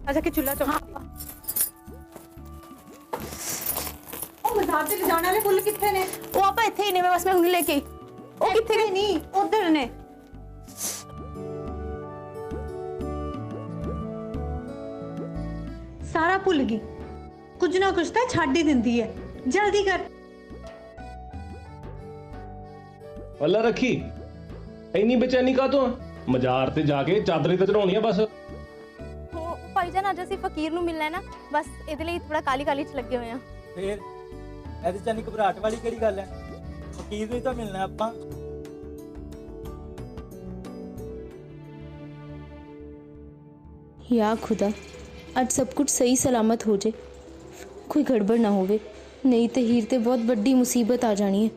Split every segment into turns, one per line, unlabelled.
अच्छा कि चूल्हा चौका मज़ार ते जाने वाले फुੱਲ किथे ने?
वो आप इत्थे ही ने, मैं बस मैं हुणे लेके आई।
ओ किथे नहीं उधर ने। सारा भुल गई, कुछ ना कुछ तो छाड़ ही दिंदी है। जल्दी कर।
अल्लाह रखी इन्नी बेचैनी का तो मजार ते जाके चादरी ते चढ़ाउणी है बस।
ਭਾਈਜਾਨ ਅੱਜ ਅਸੀਂ ਫਕੀਰ ਨੂੰ ਮਿਲਣਾ ਹੈ ਨਾ, ਬਸ ਇਹਦੇ ਲਈ ਥੋੜਾ ਕਾਲੀ ਕਾਲੀ ਚ ਲੱਗੇ ਹੋਏ ਆ।
ਫੇਰ ਇਹਦੇ ਚ ਇੰਨੀ ਘਬਰਾਹਟ ਵਾਲੀ ਕਿਹੜੀ ਗੱਲ ਹੈ? ਫਕੀਰ ਨੂੰ ਹੀ ਤਾਂ ਮਿਲਣਾ ਆਪਾਂ।
या खुदा अज सब कुछ सही सलामत हो जाए, कोई गड़बड़ ना होवे, नहीं तो हीर ते बहुत बड़ी मुसीबत आ जानी है।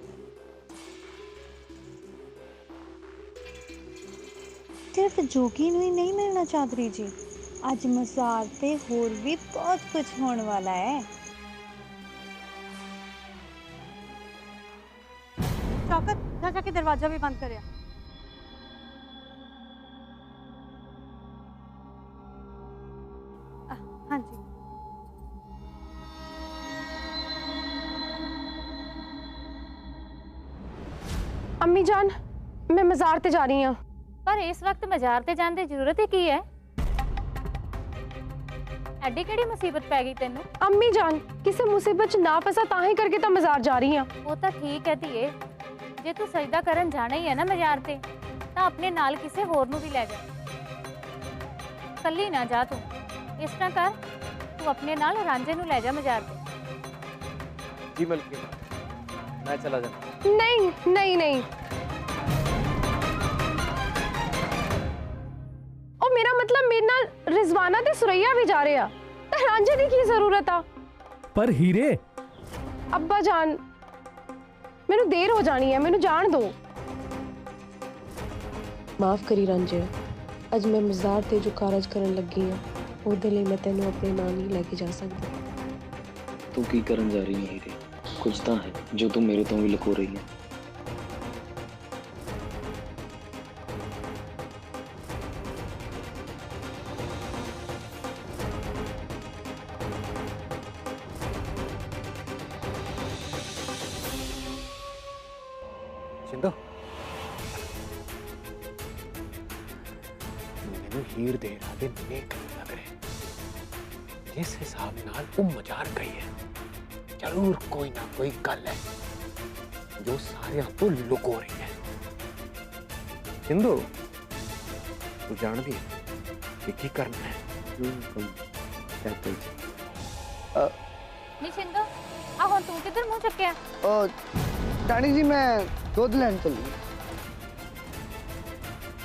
सिर्फ जोगी नूं ही नहीं मिलना चौधरी जी, अज मज़ार ते होर भी बहुत कुछ होने वाला है।
शौकत जा जाके दरवाजा भी बंद कर। हाँ जी
अम्मी जान, मैं मज़ार ते जा रही हूँ।
पर इस वक्त मज़ार ते जाने की जरूरत ही की है? एडी केड़ी मुसीबत पै गई तेनू?
अम्मी जान, किसी मुसीबत च ना फसा ताही करके तो मज़ार जा रही हूँ।
वो तो ठीक है धीए, जे तू सजदा करन जाना ही है ना मज़ार ते, तां अपने नाल किसे होर नू भी ले जा, कल्ली ना जा तू। इस तरह कर, तू अपने नाल रांझे नू ले जा मज़ार ते।
जी मलकी मैं चला जाना।
नहीं नहीं नहीं, और मेरा मतलब मेरे नाल रिजवाना ते सुरैया भी जा रहे हैं, तो रांझे दी की जरूरत आ?
पर हीरे
अब्बा जान, मैनू देर हो जानी है, मैनू जान दो।
माफ़ करी रांझे, अज मैं मज़ार ते जो कारज करन लगी हाँ ਉਹਦੇ ਲਈ मैं तेनों अपने नाल नहीं लेके जा सकती।
तू की करन जा रही है हीरे? कुछ तो है जो तू मेरे तो भी लुको रही है।
जिंदो मैनू हीर दे इरादे नेक लग रहे। जिस हिसाब नाल वो मजार गई है, जरूर कोई ना कोई गल है जो सारे तो लुको रही है। जिंदो तू जानदी है कि की करना है?
नी शिंदो, आ हुण तू किधर मुंह चुक्या?
रानी जी मैं दुध लैन चली।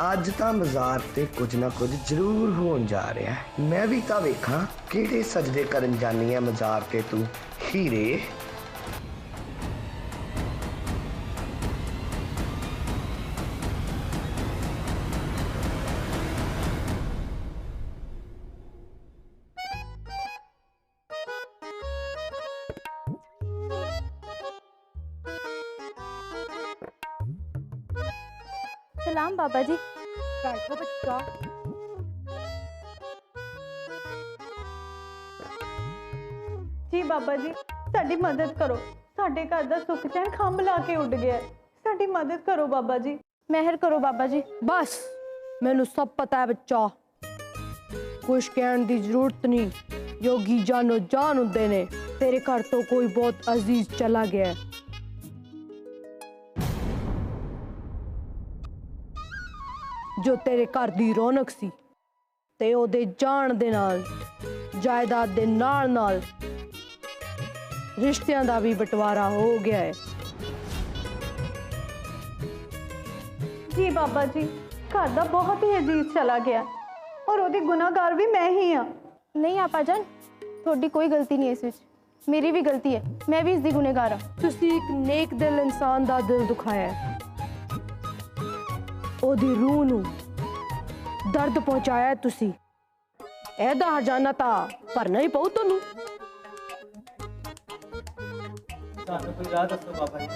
अज तो मज़ार ते कुछ ना कुछ जरूर होन जा रहा है। मैं भी तो वेखा किहड़े सजदे करन जानी है मज़ार ते तू हीरे।
सलाम बाबा जी।
बैठो बच्चा। जी बाबा जी, साडी मदद करो, साडे घर दा सुख चैन खंभ ला के उड़ गया है, साडी मदद करो बाबा जी।
मेहर करो बाबा जी।
बस मैनू सब पता है बच्चा, कुछ कहने की जरूरत नहीं। योगी जानो जान हुंदे ने, तेरे घर तो कोई बहुत अजीज चला गया है। जो तेरे घर दी रौनक सी ते ओदे जान दे नाल जायदाद दे नाल नाल रिश्तियां दा भी बंटवारा हो गया है।
जी बाबा जी, घर दा बहुत ही अजीज चला गया और ओदी गुनाहगार भी मैं ही हाँ।
नहीं आपा जान, थोड़ी कोई गलती नहीं है इस विच, मेरी भी गलती है, मैं भी इसकी गुनहगार हाँ।
तुसी एक नेक दिल इंसान दा दिल दुखाया है, ओदी रूह नू दर्द पहुंचाया तुसी। एदा हरजाना ता भरना ही पऊ तुहानू।
ਸਾਨੂੰ ਕੋਈ ਰਾਹ ਦੱਸੋ ਬਾਬਾ ਜੀ,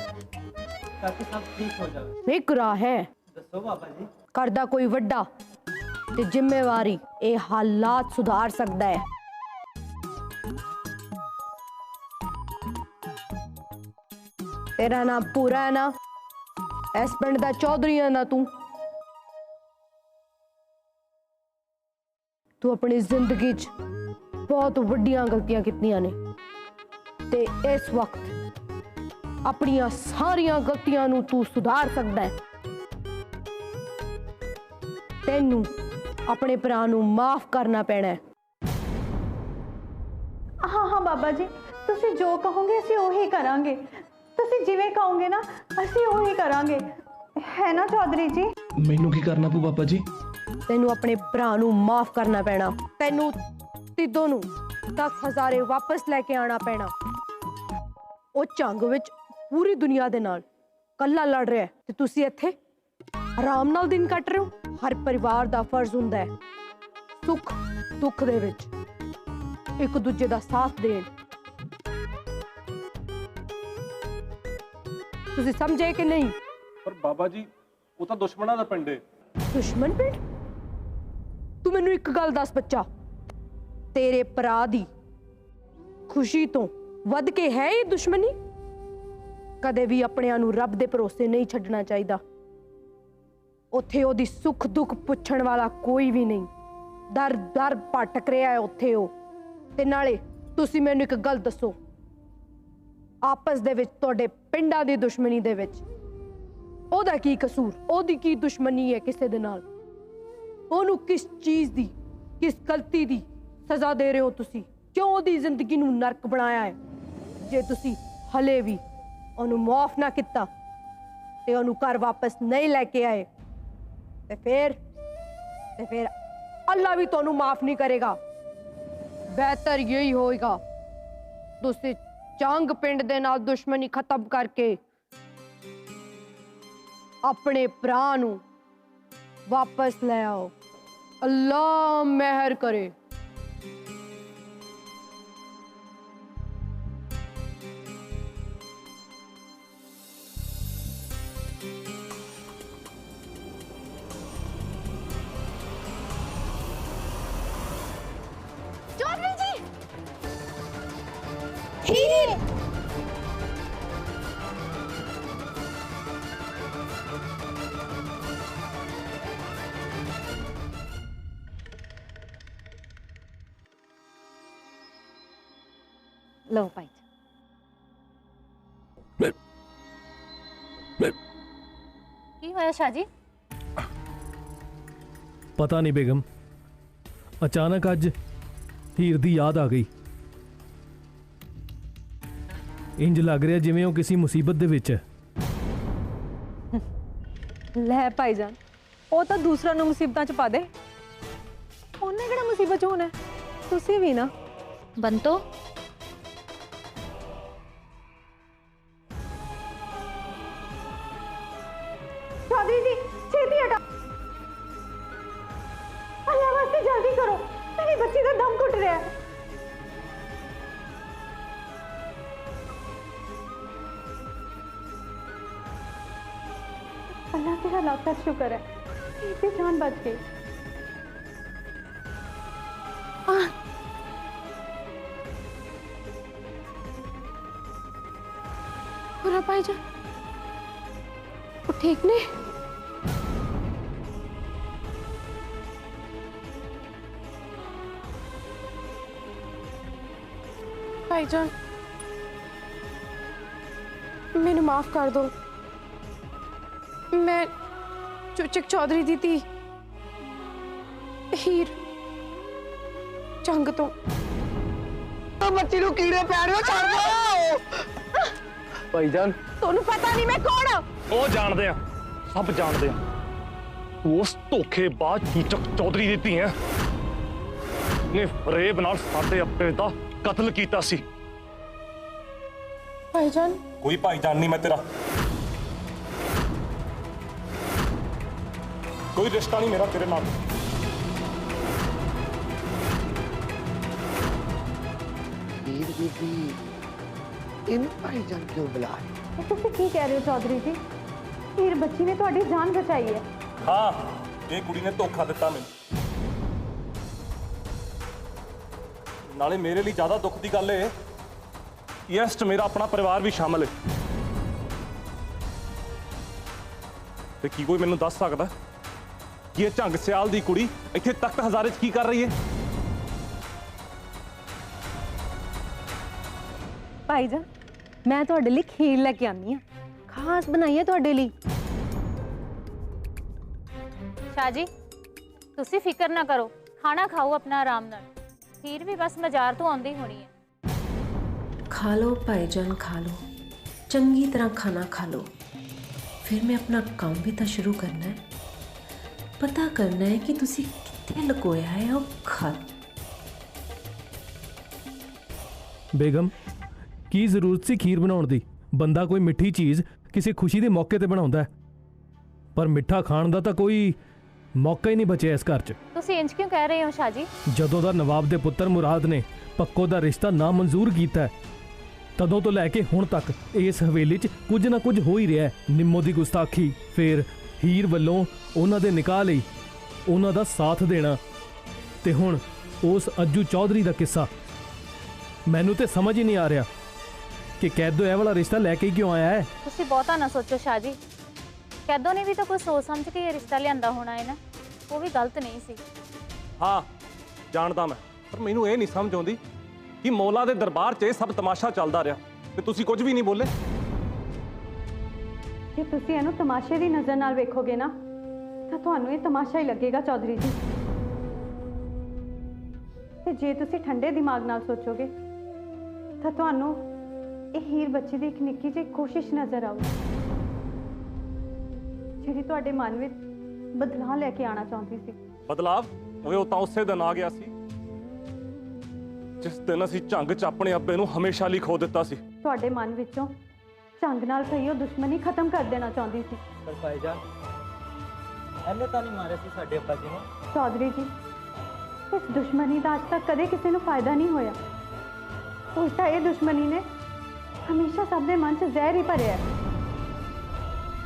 ਤਾਂ ਕਿ ਸਭ ਠੀਕ ਹੋ ਜਾਵੇ।
एक राह है,
ਦੱਸੋ ਬਾਬਾ जी।
करदा कोई वड्डा ਤੇ ਜ਼ਿੰਮੇਵਾਰੀ ਇਹ ਹਾਲਾਤ ਸੁਧਾਰ ਸਕਦਾ ਹੈ। तेरा नाम पूरा है ना? इस पिंड दा चौधरी है ना तू? तू अपनी जिंदगी च बहुत वड्डियां गलतियां कीतियां ने ते इस वक्त अपनियां सारियां गलतियां नू तू सुधार सकदा है। तैनू अपने भरा नू माफ करना पैना है।
हाँ हाँ बाबा जी, तुसी जो कहोगे असीं ओही करांगे। तुसी जिवें कहोगे ना असीं ओही करांगे, है ना चौधरी जी?
मैनू की करना पू बाबा जी?
तैनू अपने भरा नू माफ करना पैना। तैनू तिदों नू 10,000 वापस लेके आना पैना। ओ झंग विच पूरी दुनिया दे नाल कल्ला लड़ रहा है ते तुसी इत्थे आराम नाल दिन कट रहे हो। हर परिवार दा फर्ज हुंदा है सुख दुख दे विच एक दूजे दा साथ देण। तुसी समझे कि नहीं?
पर बाबा जी वो तो दुश्मना दा पिंड है।
दुश्मन पिंड? तू मैनू एक गल दस बच्चा, तेरे भरा दी खुशी तो वध के है ये दुश्मनी? कदे भी अपने नू रब दे भरोसे नहीं छड्डना चाहिदा। उत्थे ओदी सुख दुख पुछण वाला कोई भी नहीं। दर दर भटक रहा है उत्थे ओ। ते नाले तुसी मैनू एक गल दसो, आपस दे विच तुहाडे पिंडां दी दुश्मनी दे विच ओदा की कसूर? ओदी की दुश्मनी है किसे दे नाल? ओनू किस चीज दी, किस गलती दी सजा दे रहे हो तुसी? क्यों ओदी जिंदगी नू नरक बनाया है? जे तुसी हले भी ओनू माफ ना किता ते ओनू घर वापस नहीं लेके आए ते फिर अल्लाह भी तोनू माफ नहीं करेगा। बेहतर यही होएगा तुसी चंग पिंड दे नाल दुश्मनी खत्म करके अपने भरा नू वापस ले आओ। अल्लाह मेहर करे।
चौधरी जी, हीर
लो भाई।
की होया शाह जी?
पता नहीं बेगम, अचानक अज हीर दी याद आ गई। इंज लग रहा जिवें वो किसी मुसीबत दे विच है।
लै भाईजान, वो तो दूसरा नू मुसीबतां च पा दे। उन्हें किहड़ा मुसीबत च होना है? तुसी भी ना
बंतो
चौधरी जी छेती हटा, अल्लाह वास्ते जल्दी करो, मेरी बच्ची का दम घुट रहा है। अल्लाह तेरा लाख का शुक्र है, इसकी जान बच गई।
पूरा भाईजान वो ठीक ने? भाईजान मैंने माफ कर दो। मैं चुचक चौधरी दी थी हीर चंग तो
बच्ची नू कीड़े पै रहे हो, छड़ दो।
भाईजान
तोनू पता नहीं मैं कौन हाँ?
ਉਹ ਜਾਣਦੇ ਆ, ਸਭ ਜਾਣਦੇ ਆ। ਉਸ ਧੋਖੇਬਾਜ਼ ਚੂਚਕ ਚੌਧਰੀ ਦੀ ਧੀ ਹੈ ਨੇ ਫਰੇਬ ਨਾਲ ਸਾਡੇ ਆਪਣੇ ਦਾ ਕਤਲ ਕੀਤਾ ਸੀ।
भाईजान
ਕੋਈ ਭਾਈਜਾਨ ਨਹੀਂ ਮੈਂ ਤੇਰਾ, ਕੋਈ ਰਿਸ਼ਤਾ ਨਹੀਂ ਮੇਰਾ ਤੇਰੇ ਨਾਲ।
हीर बीबी इन भाईजान क्यों बुला रहे?
तुसी की कह रहे हो चौधरी जी? हीर बच्ची ने ਤੁਹਾਡੀ जान बचाई है।
ਹਾਂ, ਇਹ ਕੁੜੀ ਨੇ ਧੋਖਾ ਦਿੱਤਾ ਮੈਨੂੰ। ਨਾਲੇ ਮੇਰੇ ਲਈ ਜ਼ਿਆਦਾ ਦੁੱਖ ਦੀ ਗੱਲ ਇਹ ਕਿ ਇਸ 'ਚ ਮੇਰਾ ਆਪਣਾ ਪਰਿਵਾਰ ਵੀ ਸ਼ਾਮਲ ਹੈ। ਤੇ ਕੀ ਕੋਈ ਮੈਨੂੰ ਦੱਸ ਸਕਦਾ ਕਿ ਇਹ ਝੰਗ ਸਿਆਲ ਦੀ ਕੁੜੀ ਇੱਥੇ ਤਖਤ ਹਜ਼ਾਰੇ 'ਚ ਕੀ ਕਰ ਰਹੀ ਹੈ?
ਭਾਈਜਾਨ, ਮੈਂ ਤੁਹਾਡੇ ਲਈ ਖੀਰ ਲੈ ਕੇ ਆਨੀ ਆ, ਖਾਸ ਬਣਾਈ ਹੈ ਤੁਹਾਡੇ ਲਈ।
ਸ਼ਾਹ ਜੀ ਤੁਸੀਂ ਫਿਕਰ ਨਾ ਕਰੋ, ਖਾਣਾ ਖਾਓ ਆਪਣਾ ਆਰਾਮ ਨਾਲ। ਖੀਰ ਵੀ ਬਸ ਬਾਜ਼ਾਰ ਤੋਂ ਆਉਂਦੀ ਹੋਣੀ ਹੈ।
खा लो भाईजान, खा लो, चंगी तरह खाना खा लो। फिर मैं अपना काम भी तो शुरू करना है, पता करना है कि तुसी कित्थे लुकोया है वो खत।
बेगम की जरूरत सी खीर बनाउण दी? बंदा कोई मिठी चीज़ किसी खुशी के मौके ते बनाउंदा है, पर मिठा खाण दा तां कोई मौका ही नहीं बचिया इस घर च।
ਤੁਸੀਂ ਇੰਜ ਕਿਉਂ ਕਹਿ ਰਹੇ ਹੋ ਸ਼ਾਹ ਜੀ?
ਜਦੋਂ ਦਾ ਨਵਾਬ ਦੇ ਪੁੱਤਰ ਮੁਰਾਦ ਨੇ ਪੱਕੋ ਦਾ ਰਿਸ਼ਤਾ ਨਾ ਮਨਜ਼ੂਰ ਕੀਤਾ ਹੈ, ਤਦੋਂ ਤੋਂ ਲੈ ਕੇ ਹੁਣ ਤੱਕ ਇਸ ਹਵੇਲੀ 'ਚ ਕੁਝ ਨਾ ਕੁਝ ਹੋ ਹੀ ਰਿਹਾ ਹੈ। ਨਿੰਮੋ ਦੀ ਗੁਸਤਾਖੀ, ਫਿਰ ਹੀਰ ਵੱਲੋਂ ਉਹਨਾਂ ਦੇ ਨਿਕਾਹ ਲਈ ਉਹਨਾਂ ਦਾ ਸਾਥ ਦੇਣਾ, ਤੇ ਹੁਣ ਉਸ ਅੱਜੂ ਚੌਧਰੀ ਦਾ ਕਿੱਸਾ। ਮੈਨੂੰ ਤੇ ਸਮਝ ਹੀ ਨਹੀਂ ਆ ਰਿਹਾ ਕਿ ਕੈਦੋ ਇਹ ਵਾਲਾ ਰਿਸ਼ਤਾ ਲੈ ਕੇ ਕਿਉਂ ਆਇਆ ਹੈ।
ਤੁਸੀਂ ਬਹੁਤਾ ਨਾ ਸੋਚੋ ਸ਼ਾਹ ਜੀ, ਕੈਦੋ ਨੇ ਵੀ ਤਾਂ ਕੁਝ ਸੋਚ ਸਮਝ ਕੇ ਇਹ ਰਿਸ਼ਤਾ ਲਿਆਂਦਾ ਹੋਣਾ ਹੈ ਨਾ, ਉਹ ਵੀ ਗਲਤ ਨਹੀਂ ਸੀ।
ਹਾਂ ਜਾਣਦਾ ਮੈਂ, ਪਰ ਮੈਨੂੰ ਇਹ ਨਹੀਂ ਸਮਝ ਆਉਂਦੀ ਕਿ ਮੌਲਾ ਦੇ ਦਰਬਾਰ 'ਚ ਇਹ ਸਭ ਤਮਾਸ਼ਾ ਚੱਲਦਾ ਰਿਹਾ ਤੇ ਤੁਸੀਂ ਕੁਝ ਵੀ ਨਹੀਂ ਬੋਲੇ।
ਜੇ ਤੁਸੀਂ ਇਹਨੂੰ ਤਮਾਸ਼ੇ ਦੀ ਨਜ਼ਰ ਨਾਲ ਵੇਖੋਗੇ ਨਾ ਤਾਂ ਤੁਹਾਨੂੰ ਇਹ ਤਮਾਸ਼ਾ ਹੀ ਲੱਗੇਗਾ ਚੌਧਰੀ ਜੀ, ਤੇ ਜੇ ਤੁਸੀਂ ਠੰਡੇ ਦਿਮਾਗ ਨਾਲ ਸੋਚੋਗੇ ਤਾਂ ਤੁਹਾਨੂੰ ਇਹ ਹੀਰ ਬੱਚੀ ਦੀ ਇੱਕ ਨਿੱਕੀ ਜਿਹੀ ਕੋਸ਼ਿਸ਼ ਨਜ਼ਰ ਆਊਗੀ ਜਿਹੜੀ ਤੁਹਾਡੇ ਮਨ ਵਿੱਚ ਬਦਲਾਅ ਲੈ ਕੇ ਆਉਣਾ ਚਾਹੁੰਦੀ ਸੀ।
ਬਦਲਾਵ ਉਹ ਤਾਂ ਉਸੇ ਦਿਨ ਆ ਗਿਆ ਸੀ ਜਿਸ ਦਿਨ ਅਸੀਂ ਝੰਗ 'ਚ ਆਪਣੇ ਅੱਬੇ ਨੂੰ ਹਮੇਸ਼ਾ ਲਈ ਖੋ ਦਿੱਤਾ ਸੀ।
ਤੁਹਾਡੇ ਮਨ ਵਿੱਚੋਂ ਝੰਗ ਨਾਲ ਪਈ ਉਹ ਦੁਸ਼ਮਣੀ ਖਤਮ ਕਰ ਦੇਣਾ ਚਾਹੁੰਦੀ ਸੀ।
ਪਰ ਭਾਈਜਾਨ ਐਨੇ ਤਾਂ ਨਹੀਂ ਮਾਰੇ ਸੀ ਸਾਡੇ ਅੱਬਾ ਜੀ ਨੂੰ।
ਚੌਧਰੀ ਜੀ ਇਸ ਦੁਸ਼ਮਣੀ ਦਾ ਅੱਜ ਤੱਕ ਕਦੇ ਕਿਸੇ ਨੂੰ ਫਾਇਦਾ ਨਹੀਂ ਹੋਇਆ। ਉਲਟਾ ਇਹ ਦੁਸ਼ਮਣੀ ਨੇ ਹਮੇਸ਼ਾ ਸਭ ਦੇ ਮਨ 'ਚ ਜ਼ਹਿਰ ਹੀ ਭਰਿਆ ਹੈ।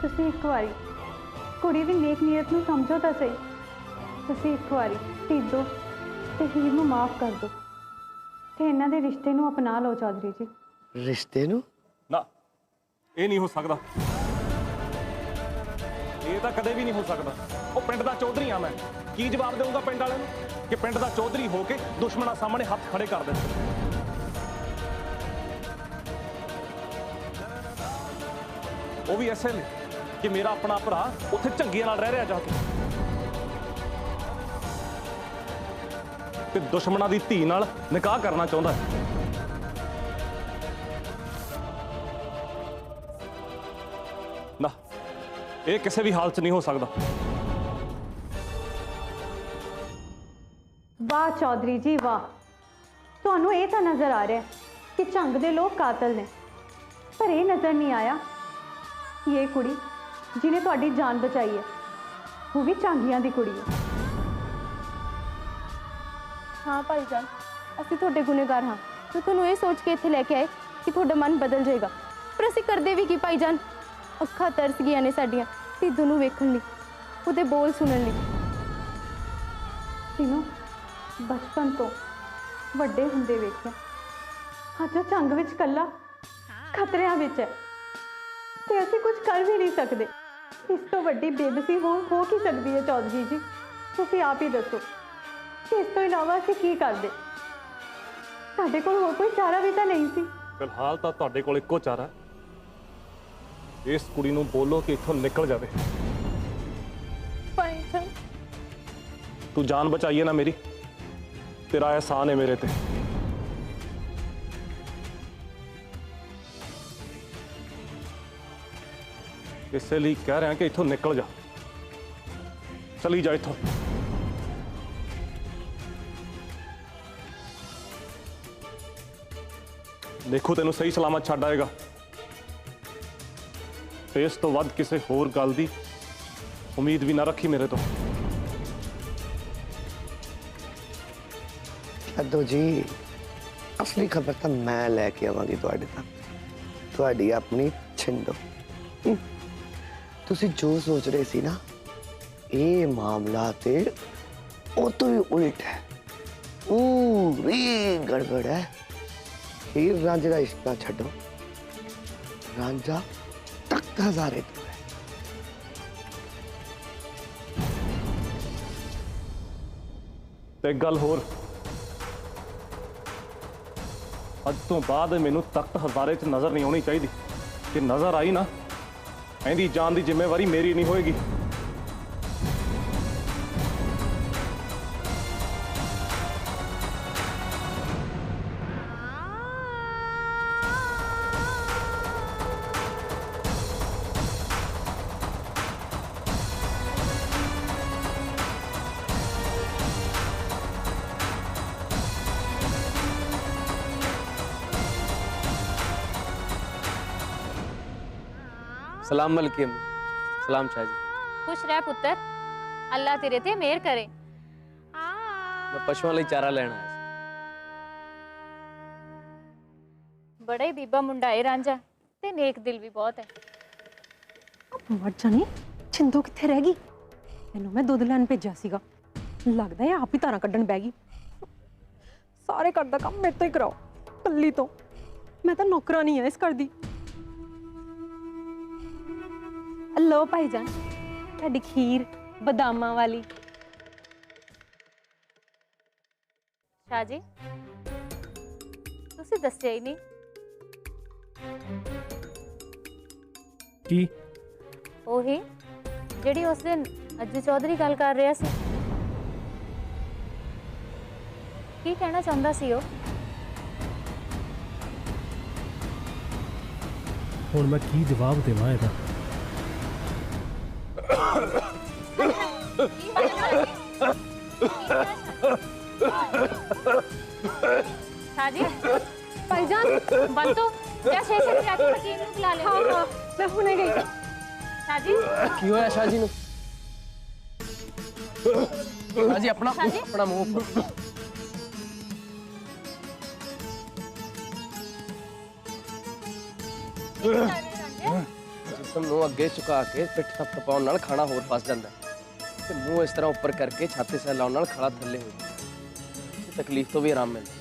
ਤੁਸੀਂ ਇੱਕ ਵਾਰੀ ਕੁੜੀ ਦੀ ਨੇਕ ਨੀਅਤ ਨੂੰ ਸਮਝੋ ਤਾਂ ਸਹੀ। ਤੁਸੀਂ ਇੱਕ ਵਾਰੀ ਧੀਦੋ ਤੇ ਹੀਰ ਨੂੰ ਮਾਫ ਕਰ ਦਿਓ ਤੇ ਇਹਨਾਂ ਦੇ ਰਿਸ਼ਤੇ ਨੂੰ ਅਪਣਾ ਲਓ ਚੌਧਰੀ ਜੀ।
ਰਿਸ਼ਤੇ ਨੂੰ?
ਨਾ, ਇਹ ਨਹੀਂ ਹੋ ਸਕਦਾ, ਇਹ ਤਾਂ ਕਦੇ ਵੀ ਨਹੀਂ ਹੋ ਸਕਦਾ। ਉਹ ਪਿੰਡ ਦਾ ਚੌਧਰੀ ਆ ਮੈਂ, ਕੀ ਜਵਾਬ ਦੇਵਾਂਗਾ ਪਿੰਡ ਵਾਲਿਆਂ ਨੂੰ ਕਿ ਪਿੰਡ ਦਾ ਚੌਧਰੀ ਹੋ ਕੇ ਦੁਸ਼ਮਣਾਂ ਸਾਹਮਣੇ ਹੱਥ ਖੜੇ ਕਰ ਦਿੱਤੇ। ਉਹ ਵੀ ਐਸੇ ਲਈ ਕਿ ਮੇਰਾ ਆਪਣਾ ਭਰਾ ਉੱਥੇ ਝੰਗੀਆਂ ਨਾਲ ਰਹਿ ਰਿਹਾ ਜਾ ਕੇ, ਤੇ ਦੁਸ਼ਮਣਾਂ ਦੀ ਧੀ ਨਾਲ ਨਿਕਾਹ ਕਰਨਾ ਚਾਹੁੰਦਾ ਹੈ। ਨਾ, ਇਹ ਕਿਸੇ ਵੀ ਹਾਲਤ 'ਚ ਨਹੀਂ ਹੋ ਸਕਦਾ।
ਵਾਹ ਚੌਧਰੀ ਜੀ ਵਾਹ, ਤੁਹਾਨੂੰ ਇਹ ਤਾਂ ਨਜ਼ਰ ਆ ਰਿਹਾ ਕਿ ਝੰਗ ਦੇ ਲੋਕ ਕਾਤਲ ਨੇ, ਪਰ ਇਹ ਨਜ਼ਰ ਨਹੀਂ ਆਇਆ ਕਿ ਇਹ ਕੁੜੀ ਜਿਹਨੇ ਤੁਹਾਡੀ ਜਾਨ ਬਚਾਈ ਹੈ ਉਹ ਵੀ ਝਾਂਗੀਆਂ ਦੀ ਕੁੜੀ ਹੈ।
हाँ भाईजान, ਅਸੀਂ ਤੁਹਾਡੇ ਗੁਨੇਗਾਰ ਹਾਂ ਤੇ ਤੁਹਾਨੂੰ ਇਹ ਸੋਚ ਕੇ ਇੱਥੇ ਲੈ ਕੇ ਆਏ ਕਿ ਤੁਹਾਡਾ ਮਨ ਬਦਲ ਜਾਏਗਾ, ਪਰ ਅਸੀਂ ਕਰਦੇ ਵੀ ਕੀ ਭਾਈਜਾਨ? ਅੱਖਾਂ ਤਰਸ ਗਈਆਂ ਨੇ ਸਾਡੀਆਂ ਧੀਦੂ ਨੂੰ ਵੇਖਣ ਲਈ, ਉਹਦੇ ਬੋਲ ਸੁਣਨ ਲਈ।
ਤਿੰਨੋਂ ਬਚਪਨ ਤੋਂ ਵੱਡੇ ਹੁੰਦੇ ਵੇਖਿਆ, ਅੱਜ ਉਹ ਝੰਗ ਵਿੱਚ ਇਕੱਲਾ ਖਤਰਿਆਂ ਵਿੱਚ ਹੈ ਤੇ ਅਸੀਂ ਕੁਝ ਕਰ ਵੀ ਨਹੀਂ ਸਕਦੇ। ਇਸ ਤੋਂ ਵੱਡੀ ਬੇਬਸੀ ਹੋ ਕੀ ਸਕਦੀ ਹੈ ਚੌਧਰੀ ਜੀ? ਤੁਸੀਂ ਆਪ ਹੀ ਦੱਸੋ ਕਿ ਇਸ ਤੋਂ ਇਲਾਵਾ ਅਸੀਂ ਕੀ ਕਰਦੇ? ਸਾਡੇ ਕੋਲ ਹੋਰ ਕੋਈ ਚਾਰਾ ਵੀ ਤਾਂ ਨਹੀਂ ਸੀ।
ਫਿਲਹਾਲ ਤਾਂ ਤੁਹਾਡੇ ਕੋਲ ਇੱਕੋ ਚਾਰਾ ਹੈ, ਇਸ ਕੁੜੀ ਨੂੰ ਬੋਲੋ ਕਿ ਇੱਥੋਂ ਨਿਕਲ ਜਾਵੇ।
ਭਾਈਜਾਨ
ਤੂੰ ਜਾਨ ਬਚਾਈਏ ਨਾ ਮੇਰੀ, ਤੇਰਾ ਅਹਿਸਾਨ ਹੈ ਮੇਰੇ ਤੇ। ਇਸੇ ਲਈ ਕਹਿ ਰਿਹਾ ਕਿ ਇੱਥੋਂ ਨਿਕਲ ਜਾ, ਚਲੀ ਜਾ ਇੱਥੋਂ। ਦੇਖੋ ਤੈਨੂੰ ਸਹੀ ਸਲਾਮਤ ਛੱਡ ਆਏਗਾ, ਤੇ ਇਸ ਤੋਂ ਵੱਧ ਕਿਸੇ ਹੋਰ ਗੱਲ ਦੀ ਉਮੀਦ ਵੀ ਨਾ ਰੱਖੀ ਮੇਰੇ ਤੋਂ।
ਕੈਦੋ ਜੀ, ਅਸਲੀ ਖਬਰ ਤਾਂ ਮੈਂ ਲੈ ਕੇ ਆਵਾਂਗੀ ਤੁਹਾਡੇ ਤੱਕ, ਤੁਹਾਡੀ ਆਪਣੀ ਛਿੰਦੋ। ਤੁਸੀਂ ਜੋ ਸੋਚ ਰਹੇ ਸੀ ਨਾ, ਇਹ ਮਾਮਲਾ ਤੇ ਉਹ ਤੋਂ ਵੀ ਉਲਟ ਹੈ, पूरी गड़बड़ है। हीर रांझे का रिश्ता छड्डो, रांझा तख्त हजारे तो है।
ते गल होर, अज तो बाद मैनू तख्त हजारे च नजर नहीं आनी चाहिए। कि नजर आई ना, इहदी जान की जिम्मेवारी मेरी नहीं होएगी।
सलाम मलकी अम्मी। सलाम शाह जी।
खुश रह पुत्र, अल्लाह तेरे ते मेहर करे।
मैं पशुओं लिए चारा लेना है।
बड़ा ही बीबा मुंडा है रांझा, ते नेक दिल भी बहुत है।
मर जानी, छिंदो कित्थे रह गई? ਇਹਨੂੰ ਮੈਂ ਦੁੱਧ ਲੈਣ ਭੇਜਿਆ ਸੀਗਾ, ਲੱਗਦਾ ਹੈ ਆਪ ਹੀ ਧਾਰਾਂ ਕੱਢਣ ਬਹਿ ਗਈ। ਸਾਰੇ ਘਰ ਦਾ ਕੰਮ ਮੇਰੇ ਤੋਂ ਹੀ ਕਰਾਓ, ਕੱਲੀ ਤੋਂ। ਮੈਂ ਤਾਂ ਨੌਕਰਾਨੀ ਹਾਂ ਇਸ ਘਰ ਦੀ। ਲੋ ਭਾਈਜਾਨ, ਤੁਹਾਡੀ ਖੀਰ ਬਦਾਮਾਂ ਵਾਲੀ।
शाह जी, तुसी दस्सिया ही नहीं।
की
ओही ਜਿਹੜੀ ਉਸ ਦਿਨ अज्जू चौधरी गल कर रहा सी। की कहना चाहता सी ਉਹ?
ਹੁਣ ਮੈਂ ਕੀ ਜਵਾਬ ਦੇਵਾਂ ਇਹਦਾ?
शाह जी,
भाईजान
बंतो क्या शेष है जाके हकीम ਨੂੰ बुला ले।
हाँ हाँ, मैं हुणे गई।
शाह जी
की होया शाह जी नू? शाह जी अपना
शाह जी?
अपना मुंह ऊपर। जिसम नू अगे झुका के पिठ थपथपाउण नाल खाना होर फस जांदा है ते मुंह इस तरह ऊपर करके छाती से लाउण नाल खाना थल्ले हो जांदा। तकलीफ तो भी आराम मिलदा।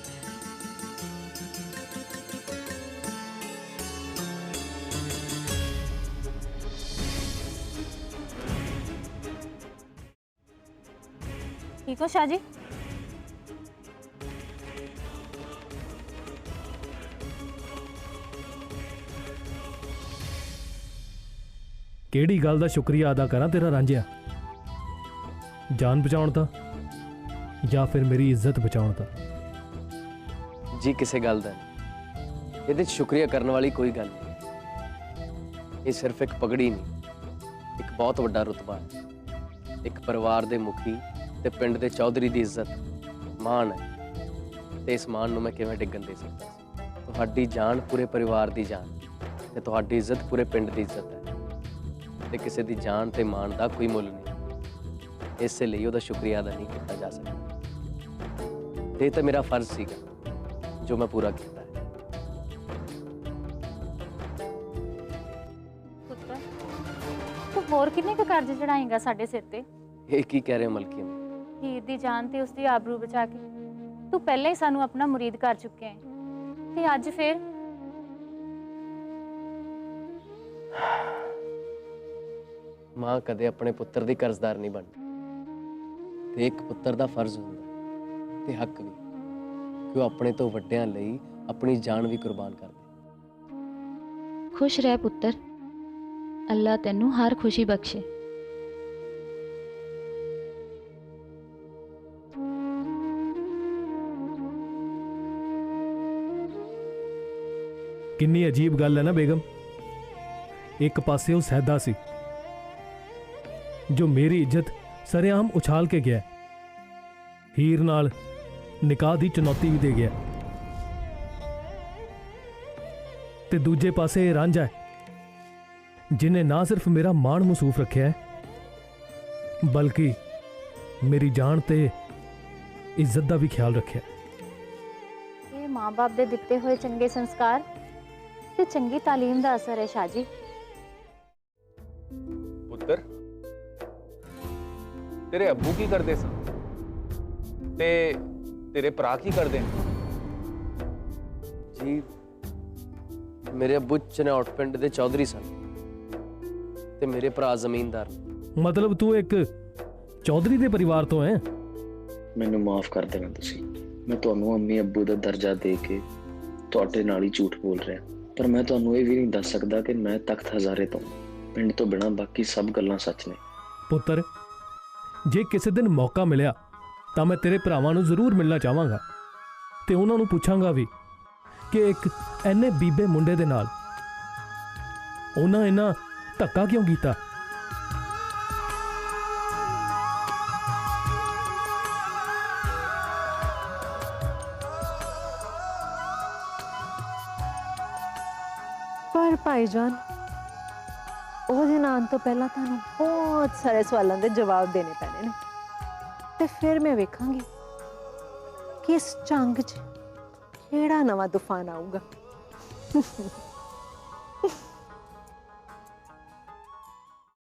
ठीक हो शाह जी?
ਕਿਹੜੀ ਗੱਲ ਦਾ ਸ਼ੁਕਰੀਆ ਅਦਾ ਕਰਾਂ ਤੇਰਾ ਰਾਂਝਿਆ? ਜਾਨ ਬਚਾਉਣ ਦਾ ਜਾਂ ਫਿਰ ਮੇਰੀ ਇੱਜ਼ਤ ਬਚਾਉਣ ਦਾ?
जी किसी गल दा नहीं, ਇਹਦੇ ਚ ਸ਼ੁਕਰੀਆ ਕਰਨ ਵਾਲੀ ਕੋਈ ਗੱਲ ਨਹੀਂ। ਇਹ ਸਿਰਫ ਇੱਕ ਪਗੜੀ ਨਹੀਂ, ਇੱਕ ਬਹੁਤ ਵੱਡਾ ਰੁਤਬਾ ਹੈ। ਇੱਕ ਪਰਿਵਾਰ ਦੇ ਮੁਖੀ ਤੇ ਪਿੰਡ ਦੇ ਚੌਧਰੀ ਦੀ ਇੱਜ਼ਤ ਮਾਣ ਹੈ ਤੇ ਇਸ ਮਾਣ ਨੂੰ ਮੈਂ ਕਿਵੇਂ ਡਿੱਗਣ ਦੇ ਸਕਦਾ ਸੀ? ਤੁਹਾਡੀ ਜਾਨ ਪੂਰੇ ਪਰਿਵਾਰ ਦੀ ਜਾਨ ਤੇ ਤੁਹਾਡੀ ਇੱਜ਼ਤ ਪੂਰੇ ਪਿੰਡ ਦੀ ਇੱਜ਼ਤ ਹੈ ਤੇ ਕਿਸੇ ਦੀ ਜਾਨ ਤੇ ਮਾਣ ਦਾ ਕੋਈ ਮੁੱਲ ਨਹੀਂ। ਇਸੇ ਲਈ ਉਹਦਾ ਸ਼ੁਕਰੀਆ ਅਦਾ ਨਹੀਂ ਕੀਤਾ ਜਾ ਸਕਦਾ। ਇਹ ਤਾਂ ਮੇਰਾ ਫਰਜ਼ ਸੀਗਾ जो मैं पूरा किया है।
पुत्र तू होर किन्ने क कर्ज चढ़ाएगा साडे सिर ते?
ये की कह रहे हो मलकी?
हीर दी जान ते उसदी आबरू बचा के तू पहले ही सानू अपना मुरीद कर चुके हैं ते अज फिर?
मां कदे अपने पुत्र दी कर्जदार नहीं बनती ते एक पुत्र दा फर्ज हुंदा ते हक भी कि वो अपने तो वड्डियां लई अपनी जान भी कुर्बान कर दे।
खुश रह पुत्र, अल्लाह तैनू हर खुशी बख्शे।
किन्नी अजीब गल है ना बेगम। एक पासे वो सैदा सी जो मेरी इज्जत सरेआम उछाल के गया, हीर नाल निकाह दी चुनौती भी दे गया, ते दूजे पासे रांझा है जिन्हें ना सिर्फ मेरा मान मसूफ रखा है बल्कि मेरी जान ते इज्जत दा भी ख्याल रखा।
ये माँ बाप दे दिते हुए चंगे संस्कार ते चंगी तालीम दा असर है शाह जी।
पुत्र तेरे अब्बू की करते सन ते तेरे भरा की करते हैं?
जी मेरे अब्बू चनौट पिंड दे चौधरी सन ते मेरे भरा जमींदार।
मतलब तू एक चौधरी दे परिवार तो है?
ਮੈਨੂੰ ਮਾਫ ਕਰ ਦੇਣਾ ਤੁਸੀਂ। ਮੈਂ ਤੁਹਾਨੂੰ ਅੰਮੀ ਅੱਬੂ ਦਾ ਦਰਜਾ ਦੇ ਕੇ ਤੁਹਾਡੇ ਨਾਲ ਹੀ ਝੂਠ ਬੋਲ ਰਿਹਾ, ਪਰ ਮੈਂ ਤੁਹਾਨੂੰ ਇਹ ਵੀ ਨਹੀਂ ਦੱਸ ਸਕਦਾ ਕਿ ਮੈਂ ਤਖਤ ਹਜ਼ਾਰੇ ਤੋਂ ਪਿੰਡ ਤੋਂ ਬਿਨਾਂ ਬਾਕੀ ਸਭ ਗੱਲਾਂ ਸੱਚ ਨੇ।
ਪੁੱਤਰ ਜੇ ਕਿਸੇ ਦਿਨ ਮੌਕਾ ਮਿਲਿਆ ਤਾਂ ਮੈਂ ਤੇਰੇ ਭਰਾਵਾਂ ਨੂੰ ਜ਼ਰੂਰ ਮਿਲਣਾ ਚਾਹਾਂਗਾ ਤੇ ਉਹਨਾਂ ਨੂੰ ਪੁੱਛਾਂਗਾ ਵੀ ਕਿ ਇੱਕ ਐਨੇ ਬੀਬੇ ਮੁੰਡੇ ਦੇ ਨਾਲ ਉਹਨਾਂ ਇਹਨਾਂ ਧੱਕਾ ਕਿਉਂ ਕੀਤਾ।
ਪਰ ਭਾਈਜਾਨ ਉਹਦੇ ਨਾਂ ਤੋਂ ਪਹਿਲਾਂ ਤੁਹਾਨੂੰ ਬਹੁਤ ਸਾਰੇ ਸਵਾਲਾਂ ਦੇ ਜਵਾਬ ਦੇਣੇ ਪੈਣੇ ਨੇ ਤੇ ਫਿਰ ਮੈਂ ਵੇਖਾਂਗੀ ਕਿ ਇਸ ਜੰਗ 'ਚ ਕਿਹੜਾ ਨਵਾਂ ਤੂਫਾਨ ਆਊਗਾ।